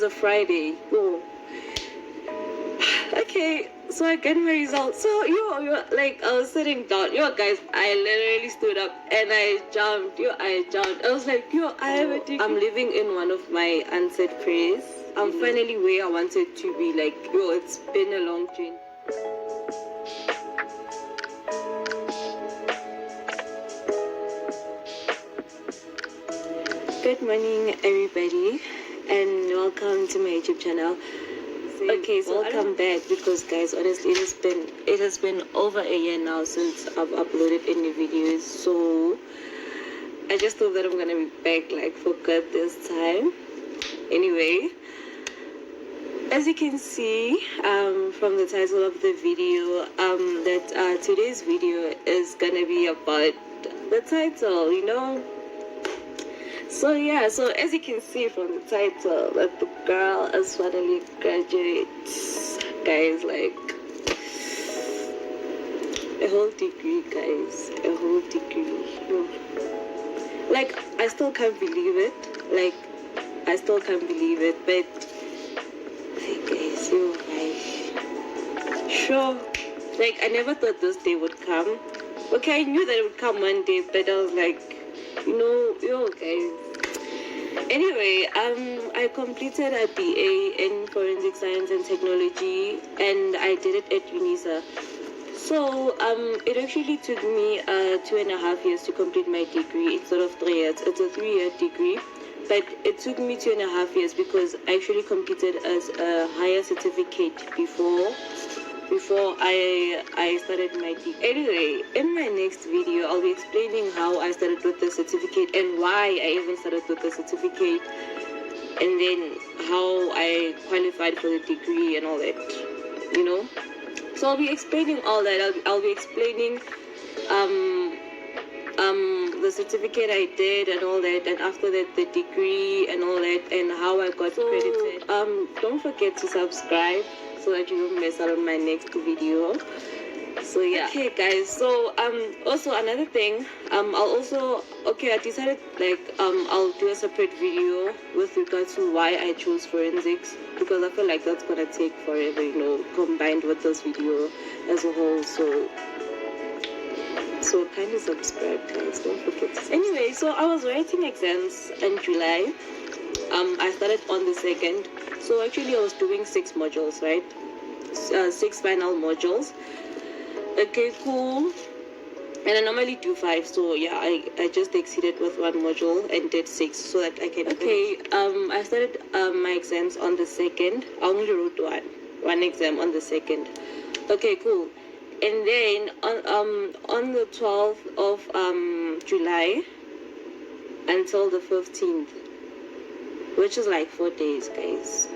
a Friday. Oh. Okay, so I get my results. So you like I was sitting down. Guys, I literally stood up and I jumped. I jumped. I was like, I have a degree. I'm living in one of my answered prayers. I'm finally where I wanted to be. Like, it's been a long journey. Good morning, everybody, and welcome to my YouTube channel. Okay, so welcome back, because guys, honestly, it has been over a year now since I've uploaded any videos. So I just hope that I'm gonna be back like for good this time. Anyway, as you can see from the title of the video, that today's video is gonna be about the title, So yeah, so as you can see from the title, that the girl is finally graduates, guys, like a whole degree, guys, a whole degree. Like, I still can't believe it. But hey guys, sure. Like, I never thought this day would come. Okay, I knew that it would come one day, but I was like, guys. Anyway, I completed a BA in Forensic Science and Technology, and I did it at UNISA. So, it actually took me 2.5 years to complete my degree instead of 3 years. It's a 3-year degree, but it took me 2.5 years because I actually completed as a higher certificate before I started my degree. Anyway, in my next video, I'll be explaining how I started with the certificate and why I even started with the certificate, and then how I qualified for the degree and all that, So I'll be explaining all that. I'll be explaining the certificate I did and all that, and after that the degree and all that, and how I got credited. Don't forget to subscribe so that you don't miss out on my next video. So yeah. Okay guys, so also another thing, I decided I'll do a separate video with regards to why I chose forensics, because I feel like that's gonna take forever, combined with this video as a whole. So kindly subscribe, guys, don't forget to subscribe. Anyway, so I was writing exams in July. I started on the 2nd. So actually I was doing 6 modules, right? 6 final modules. Okay, cool. And I normally do 5, so yeah, I just exceeded with 1 module and did 6 so that I can. Okay, I started my exams on the 2nd. I only wrote one exam on the 2nd. Okay, cool. And then on the 12th of July until the 15th, which is like 4 days, guys.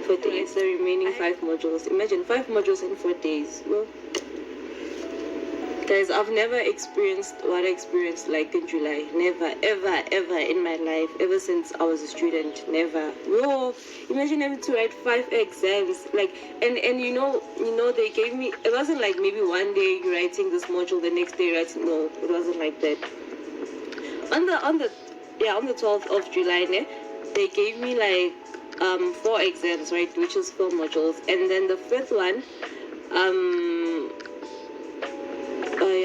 4 days, the remaining 5 modules. Imagine 5 modules in 4 days. Well, guys, I've never experienced what I experienced like in July. Never, ever in my life, ever since I was a student. Never. Whoa, imagine having to write 5 exams. Like, and they gave me, it wasn't like maybe one day you're writing this module, the next day you're writing. No, it wasn't like that. On the 12th of July, they gave me like 4 exams, right, which is 4 modules, and then the 5th one,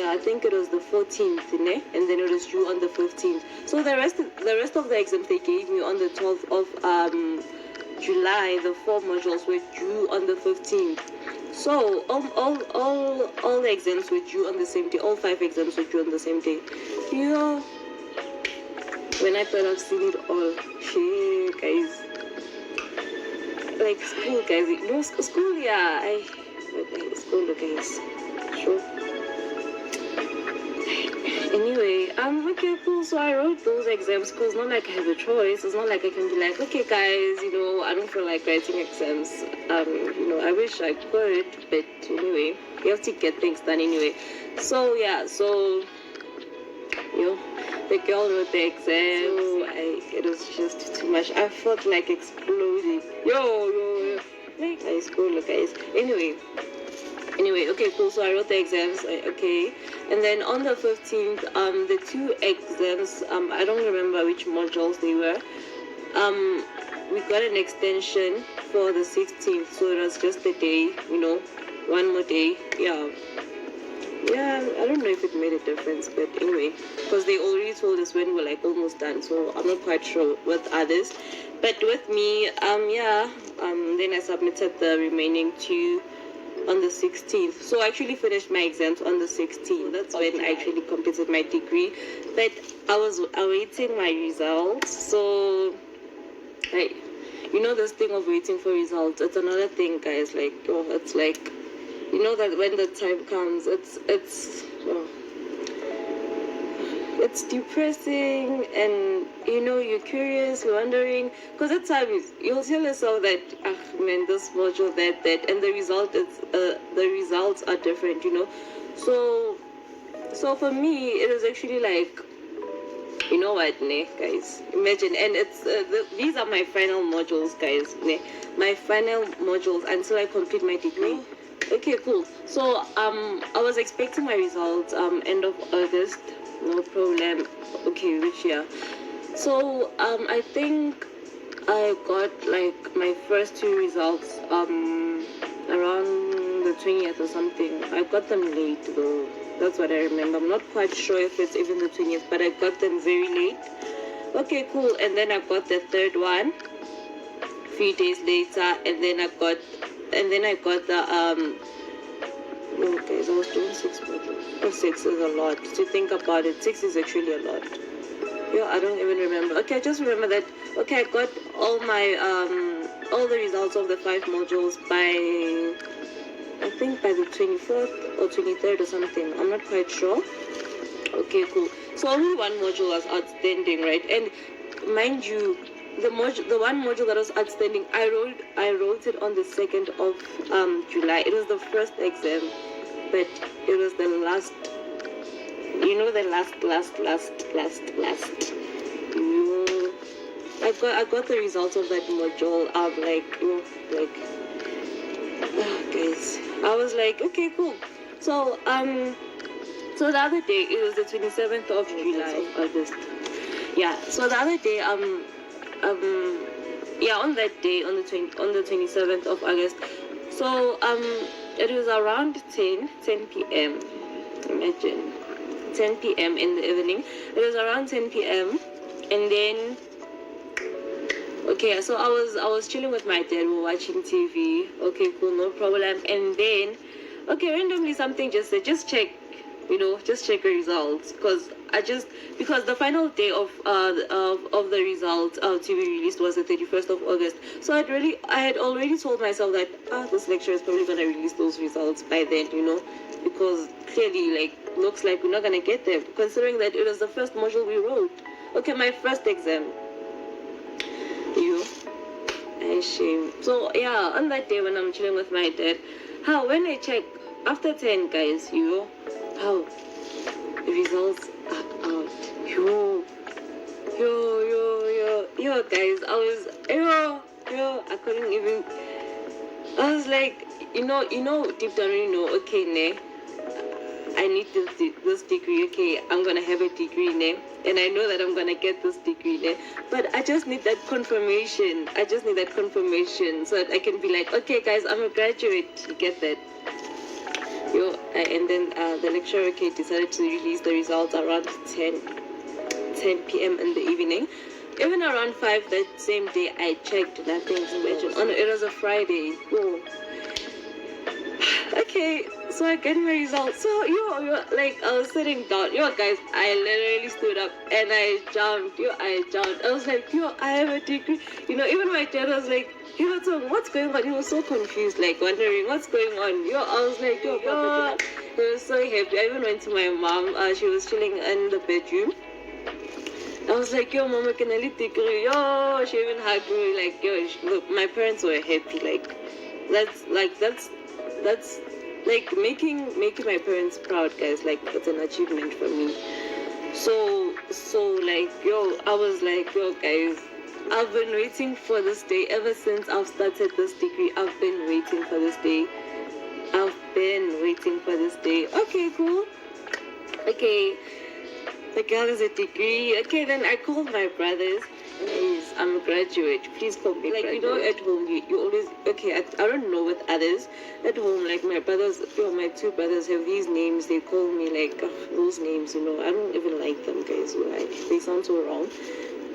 I think it was the 14th, and then it was due on the 15th. So the rest of the exams they gave me on the 12th of July, the 4 modules were due on the 15th. So all the exams were due on the same day. All 5 exams were due on the same day. When I thought I've seen it all, shit, guys. Like school, guys. School, yeah. School, guys. Sure. Anyway, okay, cool. So I wrote those exams because not like I have a choice. It's not like I can be like, okay, guys, I don't feel like writing exams. I wish I could, but anyway, you have to get things done anyway. So yeah, the girl wrote the exams. It was just too much. I felt like exploding. Like high school, guys. Anyway, okay, cool. So I wrote the exams, okay. And then on the 15th, the 2 exams, I don't remember which modules they were. we got an extension for the 16th, so it was just a day, one more day. Yeah, I don't know if it made a difference, but anyway, because they already told us when we're like almost done, so I'm not quite sure with others. But with me, then I submitted the remaining two on the 16th. So I actually finished my exams on the 16th. That's when I actually completed my degree. But I was awaiting my results. So, this thing of waiting for results, it's another thing, guys. It's like, that when the time comes, it's depressing, and you're curious, you're wondering, because at times you'll tell yourself that this module, that, and the results are different, so for me it was actually like, what, guys, imagine, and it's these are my final modules, guys, my final modules until I complete my degree. Okay, cool. So I was expecting my results end of August. No problem. Okay, which year? So I think I got like my first two results around the 20th or something. I got them late though. That's what I remember. I'm not quite sure if it's even the 20th, but I got them very late. Okay, cool. And then I got the third one 3 days later, and then I got the guys, I was doing 6 modules. Oh, 6 is a lot. To think about it, 6 is actually a lot. I don't even remember. Okay, I just remember that. Okay, I got all the results of the 5 modules by, I think by the 24th or 23rd or something. I'm not quite sure. Okay, cool. So only one module was outstanding, right? And mind you, the one module that was outstanding, I wrote it on the 2nd of July. It was the first exam, but it was the last, the last. I got the results of that module. Guys, I was like, okay, cool. So so the other day, it was the 27th of July, August. Yeah. So the other day, on that day, on the 27th of August, so it was around 10 p.m. Imagine, 10 p.m. in the evening. It was around 10 p.m. and then okay, so I was chilling with my dad. We were watching TV. Okay, cool, no problem. And then randomly something just said, just check your results, because the final day of the results to be released was the 31st of August. So I had already told myself that this lecturer is probably gonna release those results by then, because clearly looks like we're not gonna get them, considering that it was the first module we wrote. Okay, my first exam. Shame. So on that day when I'm chilling with my dad, when I check after 10, guys, how the results are out. Guys, I couldn't even. I was like, deep down, okay, I need this degree. Okay, I'm gonna have a degree, and I know that I'm gonna get this degree, but I just need that confirmation. So that I can be like, okay, guys, I'm a graduate. You get that? And then the lecturer decided to release the results around 10 p.m. in the evening. Even around 5 that same day, I checked nothing. It was a Friday. Okay, so I get my results. So I was sitting down. Guys, I literally stood up and I jumped. I was like, I have a degree. Even my dad was like, what's going on? He was so confused, wondering what's going on. I was like, Papa. He was so happy. I even went to my mom. She was chilling in the bedroom. I was like, Mama, can I leave degree? She even hugged me. Look, my parents were happy. That's making my parents proud, guys. It's an achievement for me. So I was like, guys, I've been waiting for this day ever since I've started this degree. I've been waiting for this day. Okay, cool. Okay, the girl has a degree. Okay, then I called my brothers. Guys, I'm a graduate. Please call me like graduate. At home you always okay. I don't know with others. At home, like my brothers, my two brothers have these names. They call me like those names. I don't even like them, guys. Like they sound so wrong.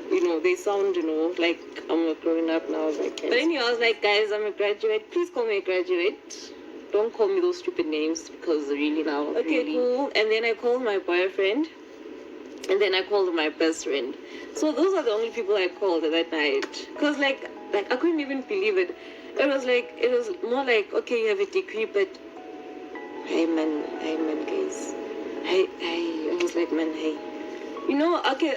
They sound, like I'm growing up now. Like, but anyway, I was like, guys, I'm a graduate. Please call me a graduate. Don't call me those stupid names because really now. Okay, really. Cool. And then I called my boyfriend. And then I called my best friend. So those are the only people I called that night. Because like I couldn't even believe it. It was more like, okay, you have a degree, but hey man, guys. I was like, man, hey. Okay,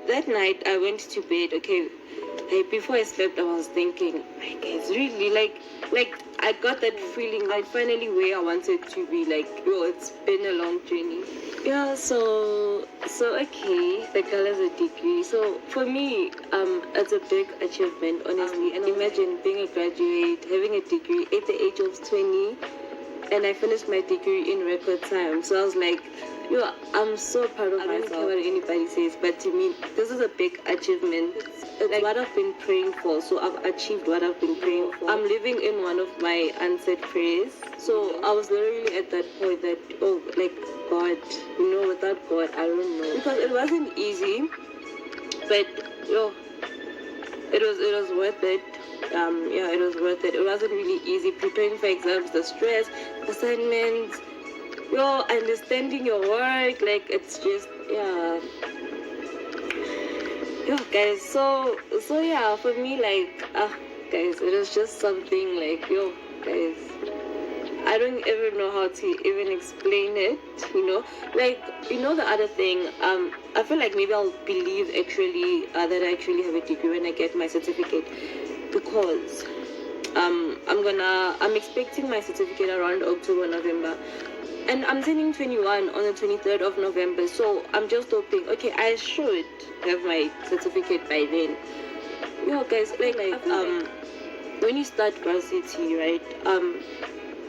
that night I went to bed, okay. Hey, before I slept I was thinking, my guys, really like I got that feeling like finally where I wanted to be, like, it's been a long journey. Yeah, so okay, the girl has a degree. So for me, it's a big achievement, honestly. And imagine being a graduate, having a degree at the age of 20, and I finished my degree in record time. So I was like, I'm so proud of myself. I don't care what anybody says, but to me, this is a big achievement. It's like what I've been praying for. So I've achieved what I've been praying for. I'm living in one of my answered prayers. So I was literally at that point that, like, God, without God, I don't know. Because it wasn't easy, but, it was worth it. It was worth it. It wasn't really easy preparing for exams, the stress, assignments, understanding your work, like, it's just, guys, so yeah, for me, like, guys, it was just something like, guys, I don't even know how to even explain it, like, the other thing, I feel like maybe I'll believe actually that I actually have a degree when I get my certificate, because I'm expecting my certificate around October, November. And I'm turning 21 on the 23rd of November, so I'm just hoping, okay, I should have my certificate by then. Guys, like when you start varsity, right,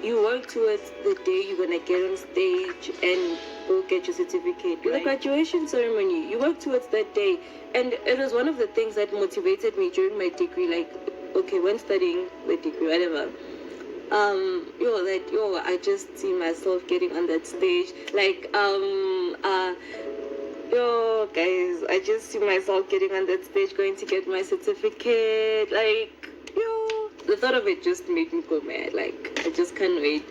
you work towards the day you're gonna get on stage and go get your certificate. Right? The graduation ceremony, you work towards that day, and it was one of the things that motivated me during my degree, like, okay, when studying the degree, whatever. I just see myself getting on that stage, like, guys, I just see myself getting on that stage, going to get my certificate, like, the thought of it just made me go mad, like, I just can't wait.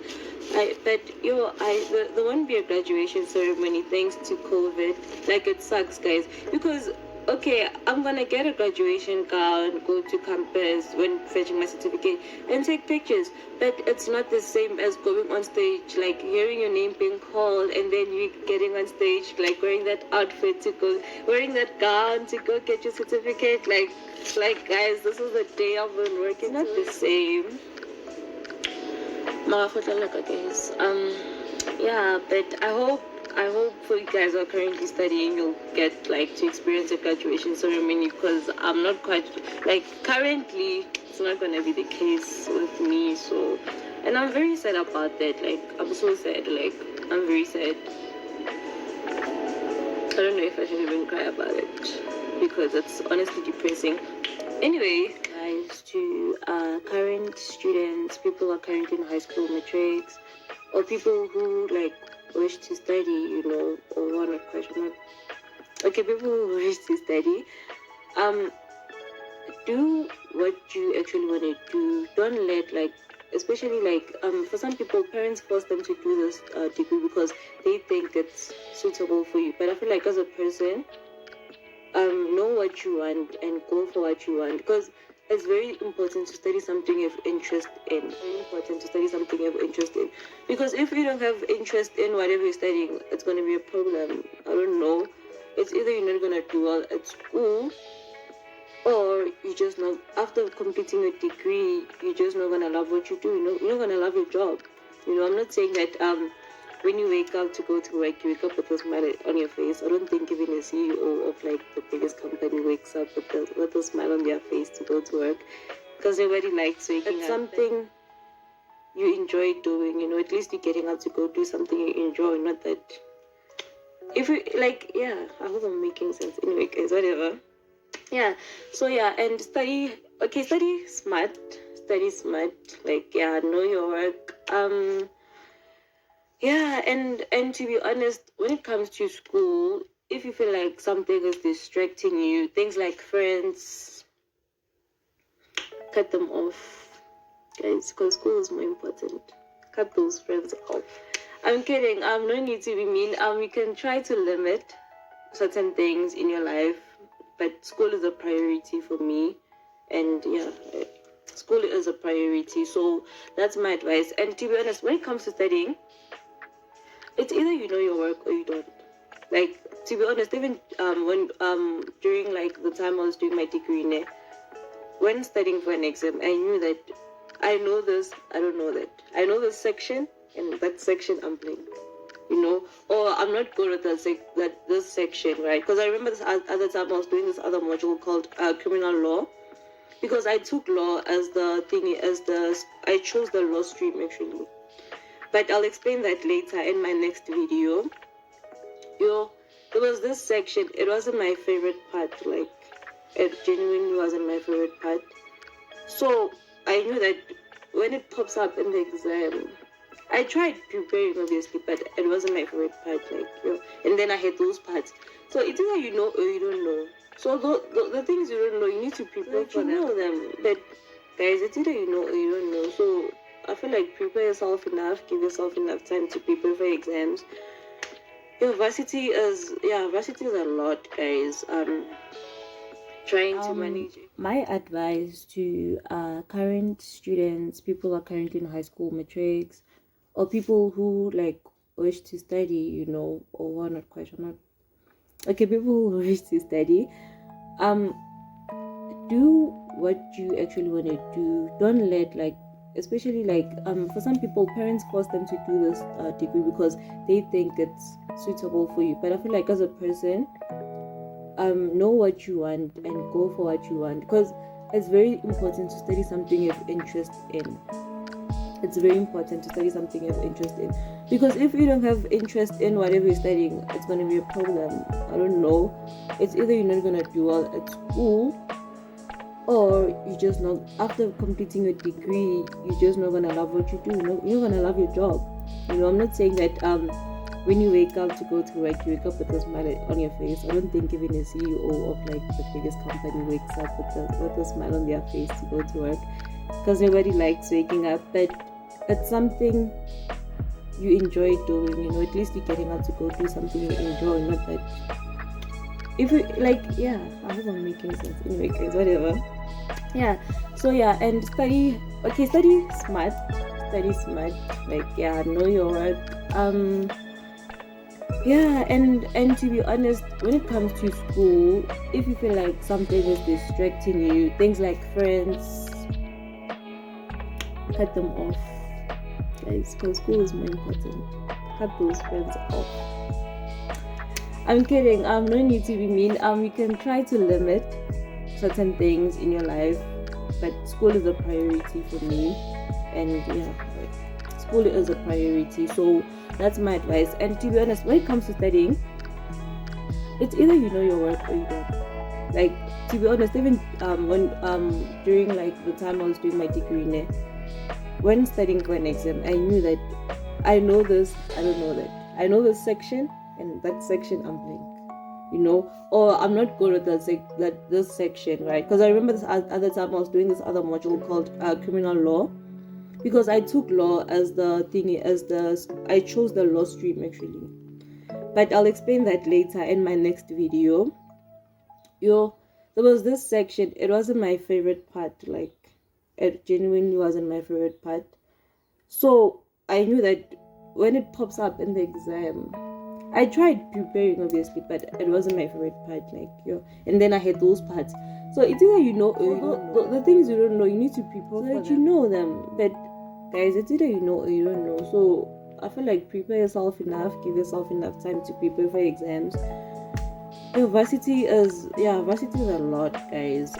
There won't be a graduation ceremony thanks to COVID, like, it sucks, guys, because okay, I'm gonna get a graduation gown, go to campus when fetching my certificate, and take pictures. But it's not the same as going on stage, like hearing your name being called, and then you getting on stage, like wearing that outfit to go, wearing that gown to go get your certificate. Like guys, this is the day I've been working. It's not the same. Guys. Yeah, but I hope for you guys who are currently studying, you'll get like to experience a graduation ceremony, because I'm not quite, like, currently it's not gonna be the case with me. So, and I'm very sad about that. Like, I'm so sad. Like, I'm very sad. I don't know if I should even cry about it, because it's honestly depressing. Anyway, guys, to current students, people who are currently in high school, matrics, or people who like wish to study, or want to question. Okay, people who wish to study, do what you actually want to do. Don't let, like, especially like for some people, parents force them to do this degree because they think it's suitable for you. But I feel like as a person, know what you want and go for what you want, because it's very important to study something you have interest in. Very important to study something you have interest in. Because if you don't have interest in whatever you're studying, it's going to be a problem. I don't know. It's either you're not going to do well at school, or you just not, after completing a degree, you're just not going to love what you do. You're not going to love your job. I'm not saying that when you wake up to go to work, you wake up with a smile on your face. I don't think even a CEO of like the biggest company wakes up with a smile on their face to go to work, because everybody likes waking up. It's something you enjoy doing, at least you're getting out to go do something you enjoy, not that. If you, like, yeah, I hope I'm making sense. Anyway, guys, whatever. Yeah. So yeah, and study smart. Study smart. Like, yeah, know your work. Yeah, and to be honest, when it comes to school, if you feel like something is distracting you, things like friends, cut them off, guys, because school is more important. Cut those friends off. I'm kidding. No need to be mean. You can try to limit certain things in your life, but school is a priority for me, and yeah, school is a priority. So that's my advice. And to be honest, when it comes to studying, it's either you know your work or you don't. Like, to be honest, even when during like the time I was doing my degree, when studying for an exam, I knew that I know this, I don't know that. I know this section, and that section I'm blank. Or I'm not good at this section, right? Because I remember this other time I was doing this other module called criminal law, because I took law as the thingy, I chose the law stream actually. But I'll explain that later in my next video. There was this section, it wasn't my favorite part, like, it genuinely wasn't my favorite part. So I knew that when it pops up in the exam, I tried preparing obviously, but it wasn't my favorite part, like, and then I had those parts. So it's either you know or you don't know. So the things you don't know, you need to prepare for them. You know them, but guys, it's either you know or you don't know. So I feel like prepare yourself enough, give yourself enough time to prepare for exams. Varsity is a lot, guys. Trying to manage it. My advice to current students, people who are currently in high school matrics, or people who like wish to study, or who are not quite, people who wish to study, do what you actually want to do. Don't let especially for some people, parents force them to do this degree because they think it's suitable for you. But I feel like as a person, know what you want and go for what you want, because it's very important to study something you have interest in. It's very important to study something you have interest in, because if you don't have interest in whatever you're studying, it's going to be a problem. I don't know, it's either you're not going to do well at school, or you just not, after completing your degree, you're just not gonna love what you do. You're not gonna love your job. I'm not saying that when you wake up to go to work, you wake up with a smile on your face. I don't think even a CEO of like the biggest company wakes up with a smile on their face to go to work, because nobody likes waking up. But it's something you enjoy doing. At least you're getting out to go do something you enjoy, not that. If you I hope I'm making sense. Anyway, guys, whatever. Yeah. So yeah, and study smart. Study smart. Know your work. And to be honest, when it comes to school, if you feel like something is distracting you, things like friends, cut them off, guys, because school is more important. Cut those friends off. I'm kidding. No need to be mean. You can try to limit certain things in your life, but school is a priority for me, and school is a priority. So that's my advice. And to be honest, when it comes to studying, it's either you know your work or you don't. To be honest, even when during the time I was doing my degree, when studying for an exam, I knew that I know this, I don't know that. I know this section, and that section I'm blank. Or I'm not good at this section, right? Because I remember this other time I was doing this other module called criminal law, because I took law as the thingy, I chose the law stream actually. But I'll explain that later in my next video. There was this section, it wasn't my favorite part, it genuinely wasn't my favorite part. So I knew that when it pops up in the exam, I tried preparing obviously, but it wasn't my favorite part, and then I had those parts. So it's either you know or you don't know. The things you don't know, you need to prepare so that you know them. But guys, it's either you know or you don't know. So I feel like prepare yourself enough, give yourself enough time to prepare for exams. Varsity is a lot, guys.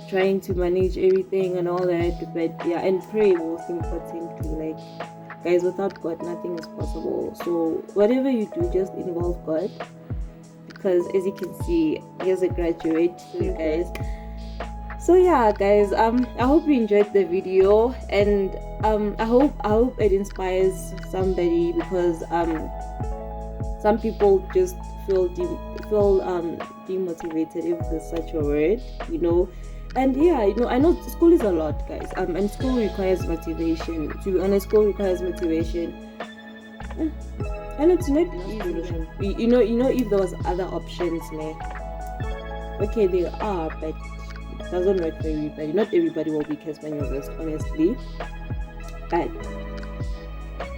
Trying to manage everything and all that, but and pray, most importantly. Guys, without God, nothing is possible. So whatever you do, just involve God, because as you can see, here's a graduate, you guys. So yeah, guys, I hope you enjoyed the video, and I hope it inspires somebody, because some people just feel demotivated, if there's such a word, And yeah, I know school is a lot, guys. And school requires motivation. To be honest, school requires motivation, and it's not easy. You know, if there was other options, man. Okay, there are, but it doesn't work for everybody. Not everybody will be Casman University, honestly. But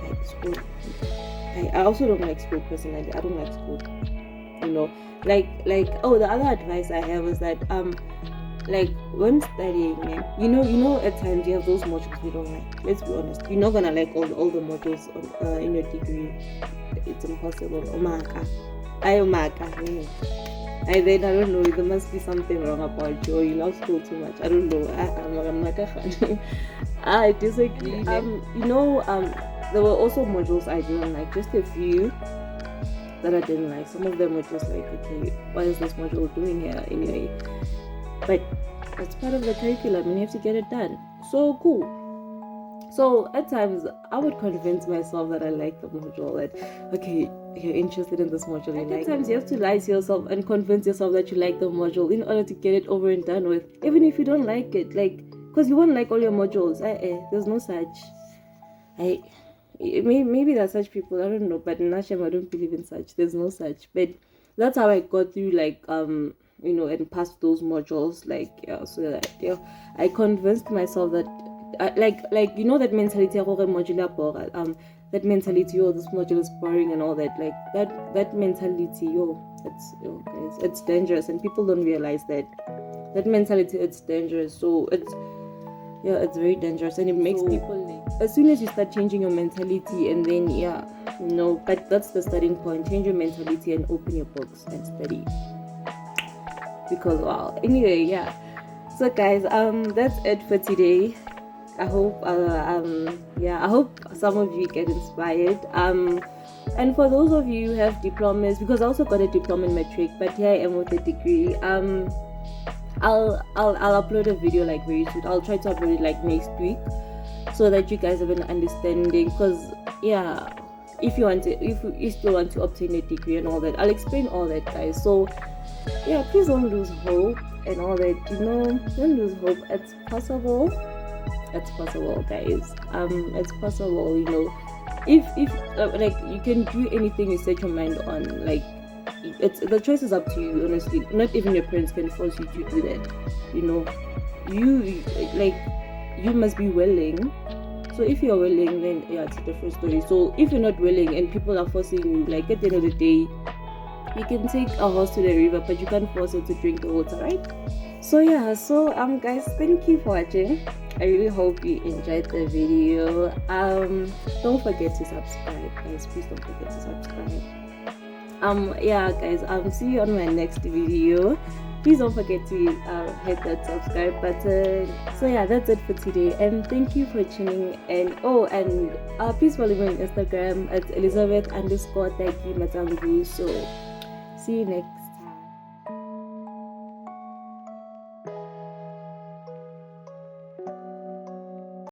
like school, I also don't like school personally. I don't like school. The other advice I have is that like when studying, at times you have those modules you don't like. Let's be honest, you're not gonna like all the modules in your degree. It's impossible. Omaka. I don't know, there must be something wrong about you, or you love school too much. I don't know. I'm not a fan. I disagree. There were also modules I didn't like, just a few that I didn't like. Some of them were just like, okay, what is this module doing here anyway? But that's part of the curriculum and you have to get it done. So cool. So at times I would convince myself that I like the module, that okay, you're interested in this module. At times you have to lie to yourself and convince yourself that you like the module in order to get it over and done with, even if you don't like it, because you won't like all your modules. There's no such. Maybe there's such people, I don't know, but in Nasham I don't believe in such. There's no such. But that's how I got through and passed those modules, so that I convinced myself that that mentality of modular that mentality, this module is boring and all that, that mentality, guys, it's dangerous, and people don't realize that mentality, it's dangerous. So it's very dangerous, and it makes people as soon as you start changing your mentality, and then but that's the starting point. Change your mentality and open your books and study, because anyway, so guys, that's it for today. I hope I hope some of you get inspired, and for those of you who have diplomas, because I also got a diploma in matric, but here I am with a degree. I'll upload a video very soon. I'll try to upload it next week, so that you guys have an understanding, because if you still want to obtain a degree and all that, I'll explain all that, guys. So please don't lose hope and all that, don't lose hope. It's possible, guys. It's possible, if you can do anything you set your mind on. The choice is up to you, honestly. Not even your parents can force you to do that. You must be willing. So if you're willing, then it's a different story. So if you're not willing and people are forcing you, at the end of the day, you can take a horse to the river, but you can't force it to drink the water, right? So guys, thank you for watching. I really hope you enjoyed the video. Don't forget to subscribe, guys. Please don't forget to subscribe. Guys, see you on my next video. Please don't forget to hit that subscribe button. So that's it for today, and thank you for tuning in. Please follow me on Instagram at Elizabeth_Taki Matangu. So see you next